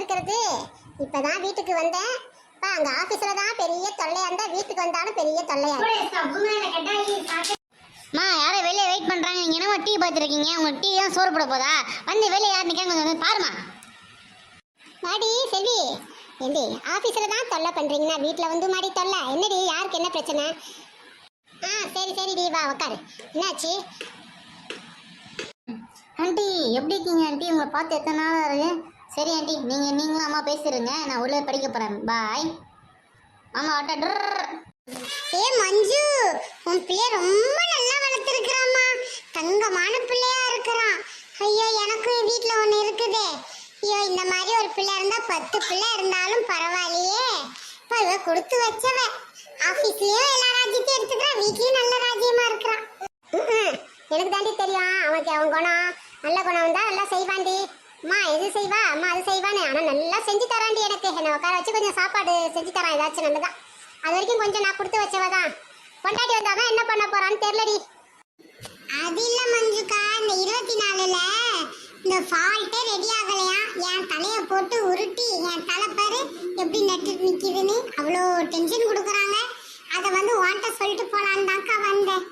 இருக்கிறது? இப்பதான் வீட்டுக்கு வந்தேன். அங்க ஆபீஸ்ல தான் பெரிய தொல்லையா இருந்தா வீட்டுக்கு வந்தாலும் பெரிய தொல்லையா மா யாரும் வெளியே வெயிட் பண்றாங்க. நீங்க என்னமா டீ பார்த்துருக்கீங்க? உங்க டீ தான் சோறு போட போதா? வந்து வெளியே யார் நிற்காங்க பாருமா. மாடி செல்வி, ஏண்டி ஆபீஸ்ல தான் தொல்லை பண்றீங்கன்னா வீட்டுல வந்து மாடி தொல்லை என்னடி? யாருக்கு என்ன பிரச்சனை? சரி சரிடி வா உட்காரு. என்னாச்சு ஆண்டி? எப்படி இருக்கீங்க ஆண்டி? உங்களை பார்த்து எத்தனை நாள் ஆகுது? சரி ஆண்டி, நீங்களும் அம்மா பேசிடுங்க, நான் உள்ளே படிக்க போகிறேன். பாய். ஆமாம் ஆட்டா. ஏ மஞ்சு, உன் பிள்ளைய ரொம்ப நல்லா வளர்த்துருக்குறாம்மா. தங்கமான பிள்ளையா இருக்கிறான். ஐயோ எனக்கும் வீட்டில் ஒன்று இருக்குதே. ஐயோ இந்த மாதிரி ஒரு பிள்ளை இருந்தால் 10 பிள்ளை இருந்தாலும் பரவாயில்லையே. இப்போ இவ கொடுத்து வச்சவ. ஆஃபீஸ்லேயும் எல்லா ராஜ்யத்தையும் எடுத்துக்கிறான், வீட்லேயும் நல்ல ராஜ்யமா இருக்கிறான். எனக்கு தாண்டி தெரியும் அவனுக்கு அவன் குணம். நல்ல குணம் வந்தா நல்லா செய்வாண்டி. அம்மா எது செய்வா, அம்மா அது செய்வான்னு. ஆனால் நல்லா செஞ்சு தராண்டி. எனக்கு என்னை உட்கார வச்சு கொஞ்சம் சாப்பாடு செஞ்சு தரான், ஏதாச்சும் நல்லதான். அது வரைக்கும் கொஞ்சம் நான் கொடுத்து வச்சவதான். கொண்டாடி வந்தாதான் என்ன பண்ண போறான்னு தெரியலடி. அது இல்ல மஞ்சுக்கா, இந்த 24ல இந்த ஃபால்ட்டே ரெடி ஆகலையா. என் தலையை போட்டு உருட்டி என் தலைப்பாரு எப்படி நட்டு நிற்கிதுன்னு அவ்வளோ டென்ஷன் கொடுக்குறாங்க. அதை வந்து வாண்ட சொல்லிட்டு போலான்னு தான்க்கா வந்தேன்.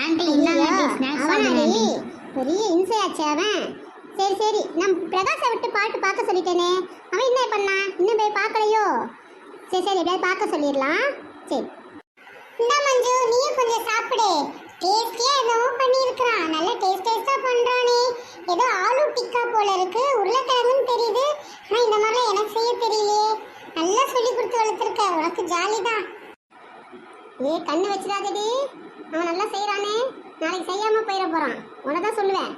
ஆண்டி அவனாடி பெரிய இன்சையாச்சு அவன். சரி சரி, நான் பிரகாஷை விட்டு பாட்டு பார்க்க சொல்லிட்டேனே, அவன் என்ன பண்ணான்? இன்னும் போய் பார்க்கலையோ? சரி சரி, எப்படியாவது பார்க்க சொல்லிடலாம். சரி இந்த மஞ்சு நீயும் கொஞ்சம் சாப்பிடு. டேஸ்டியா ஏதோ பண்ணியிருக்கிறான், நல்ல டேஸ்டா பண்றானே. ஏதோ ஆலு டிக்கா போல இருக்கு, உருளைக்கிழங்குன்னு தெரியுது. ஆனால் இந்த மாதிரிலாம் எனக்கு செய்ய தெரியலையே. நல்லா சொல்லி கொடுத்து வளர்த்துருக்க, உனக்கு ஜாலி தான். ஏ கண்ணு வச்சிடாதடி, அவன் நல்லா செய்யறானே, நாளைக்கு செய்யாம போயிட போறான். உனதான் சொல்லுவேன்.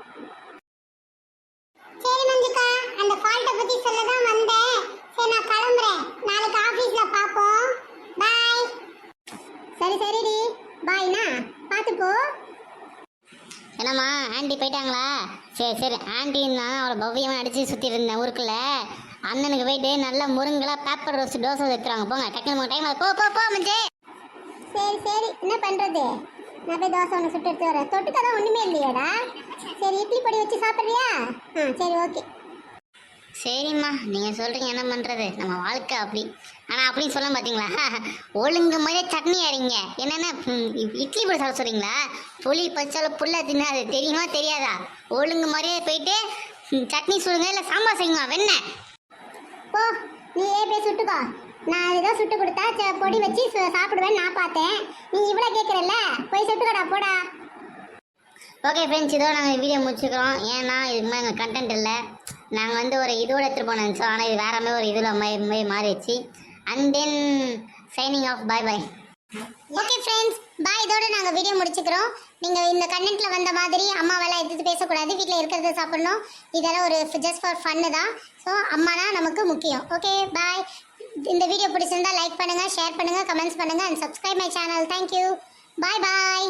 சரி மஞ்சுக்கா, அந்த ஃபால்ட்டை பத்தி சொல்லதான் வந்தேன். சரி நான் கிளம்புறேன், நாளைக்கு ஆபீஸ்ல பாப்போம். பாய். சரி சரிடி, பாய்னா பார்த்து போ. என்னம்மா ஆண்டி போயிட்டாங்களா? சரி சரி, ஆண்டின்னா அவளை பவ்யமாக அடித்து சுற்றிட்டு இருந்தேன் ஊருக்குள்ள. அண்ணனுக்கு போயிட்டு நல்லா முருங்கெல்லாம் பேப்பர் ரோஸ் தோசை வைக்கிறாங்க. போங்க டக்குனு டைம் போ போ போ மஞ்சே. சரி சரி, என்ன பண்றது? நான் போய் தோசை ஒன்று சுட்டு எடுத்து வரேன். தொட்டுக்கதான் ஒன்றுமே இல்லையாடா. சரி இட்லி பொடி வச்சு சாப்பிட்றியா? சரி ஓகே. சரிம்மா, நீங்கள் சொல்கிறீங்க, என்ன பண்ணுறது, நம்ம வாழ்க்கை அப்படி. ஆனால் அப்படின்னு சொல்ல பார்த்தீங்களா, ஒழுங்கு மாதிரியே சட்னி அரைங்க. என்னென்ன இட்லி பொடி சாப்பிட சொல்கிறீங்களா? புளி பச்சாலும் புல்ல தின்னாது, தெரியுமா தெரியாதா? ஒழுங்கு மாதிரியே போயிட்டு சட்னி சுடுங்க, இல்லை சாம்பார் செய்யுங்க. வெண்ண போ, நீ போய் சுட்டுக்கோ. நான் ஏதோ சுட்டு கொடுத்தா பொடி வச்சு சாப்பிடுவேன்னு நான் பார்த்தேன். நீ இவ்வளோ கேட்குறல்ல, போய் சுட்டுக்கடா போடா. ஓகே ஃப்ரெண்ட்ஸ், இதோட நாங்கள் வீடியோ முடிச்சுக்கிறோம். ஏன்னா இதுக்கு மேலே எங்கள் கண்டென்ட் இல்லை. நாங்கள் வந்து ஒரு இதோட எடுத்துகிட்டு போனோம் நினச்சோம், ஆனால் இது வேற மாதிரி ஒரு இதில் மாறிடுச்சு. And then signing off, bye bye. Okay friends, bye. இதோட நாங்கள் வீடியோ முடிச்சுக்கிறோம். நீங்கள் இந்த கண்டென்ட்டில் வந்த மாதிரி அம்மாவெல்லாம் எடுத்து பேசக்கூடாது, வீட்டில் இருக்கிறத சாப்பிடணும். இதெல்லாம் ஒரு ஜஸ்ட் ஃபார் ஃபன்னு தான். ஸோ அம்மானா நமக்கு முக்கியம். Okay bye. இந்த வீடியோ பிடிச்சிருந்தா லைக் பண்ணுங்கள், ஷேர் பண்ணுங்கள், கமெண்ட்ஸ் பண்ணுங்கள் and subscribe my channel. Thank you. Bye bye.